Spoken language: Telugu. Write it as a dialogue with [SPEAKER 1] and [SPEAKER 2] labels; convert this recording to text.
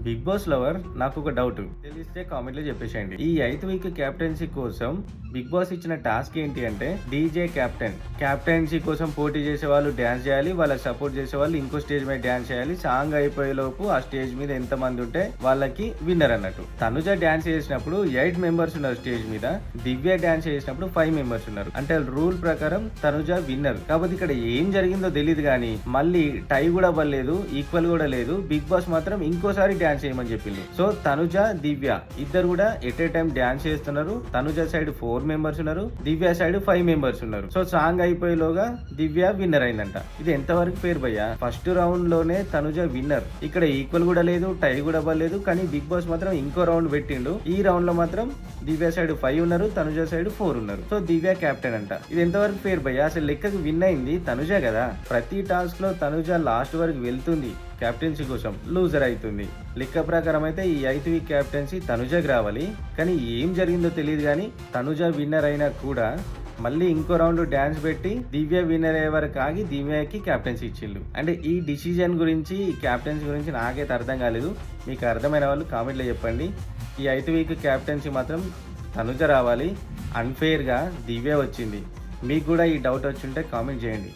[SPEAKER 1] బిగ్ బాస్ లవర్ నాకు ఒక డౌట్ తెలిస్తే కామెంట్ లో చెప్పేసేయండి. ఈ 8th వీక్ కెప్టెన్సీ కోసం బిగ్ బాస్ ఇచ్చిన టాస్క్ ఏంటి అంటే డీజే కెప్టెన్సీ కోసం పోటీ చేసే వాళ్ళు డాన్స్ చేయాలి, వాళ్ళకి సపోర్ట్ చేసే వాళ్ళు ఇంకో స్టేజ్ మీద డాన్స్ చేయాలి. సాంగ్ అయిపోయే లోపు ఆ స్టేజ్ మీద ఎంత మంది ఉంటే వాళ్ళకి విన్నర్ అన్నట్టు. తనుజ డాన్స్ చేసినప్పుడు 8 మెంబర్స్ ఉన్నారు స్టేజ్ మీద, దివ్య డాన్స్ చేసినప్పుడు 5 మెంబర్స్ ఉన్నారు. అంటే రూల్ ప్రకారం తనుజ విన్నర్. కాకపోతే ఇక్కడ ఏం జరిగిందో తెలియదు కానీ మళ్ళీ టై కూడా అవ్వలేదు, ఈక్వల్ కూడా లేదు. బిగ్ బాస్ మాత్రం ఇంకోసారి డాన్స్ చేయమని చెప్పింది. సో తనుజ దివ్య ఇద్దరు కూడా ఎట్ ఏ టైం డాన్స్ చేస్తున్నారు. తనుజ సైడ్ 4 మెంబర్స్ ఉన్నారు, దివ్య సైడ్ 5 మెంబర్స్ ఉన్నారు. సో సాంగ్ అయిపోయేలోగా దివ్య విన్నర్ అయిందంట. ఇది ఎంతవరకు ఫేర్ భయ్యా? ఫస్ట్ రౌండ్ లోనే తనుజ విన్నర్. ఇక్కడ ఈక్వల్ కూడా లేదు, టై కూడా అవ్వలేదు. కానీ బిగ్ బాస్ మాత్రం ఇంకో రౌండ్ పెట్టిండు. ఈ రౌండ్ లో మాత్రం దివ్య సైడ్ 5 ఉన్నారు, తనుజ సైడ్ 4 ఉన్నారు. సో దివ్య కెప్టెన్ అంట. ఇది ఎంతవరకు ఫేర్ భయ్యా? అసలు లెక్కకు విన్ అయింది తనుజ కదా. ప్రతి టాస్క్ లో తనుజ లాస్ట్ వరకు వెళ్తుంది, కెప్టెన్సీ కోసం లూజర్ అవుతుంది. లెక్క ప్రకారం అయితే ఈ 8th వీక్ కెప్టెన్సీ తనుజకి రావాలి. కానీ ఏం జరిగిందో తెలియదు. కానీ తనుజ విన్నర్ అయినా కూడా మళ్ళీ ఇంకో రౌండ్ డ్యాన్స్ పెట్టి దివ్య విన్నర్ అయ్యే వరకు ఆగి దివ్యకి కెప్టెన్సీ ఇచ్చిళ్ళు. అంటే ఈ డిసిజన్ గురించి, ఈ కెప్టెన్సీ గురించి నాకైతే అర్థం కాలేదు. మీకు అర్థమైన వాళ్ళు కామెంట్లో చెప్పండి. ఈ 8th వీక్ కెప్టెన్సీ మాత్రం తనుజ రావాలి. అన్ఫేర్గా దివ్య వచ్చింది. మీకు కూడా ఈ డౌట్ వచ్చి ఉంటే కామెంట్ చేయండి.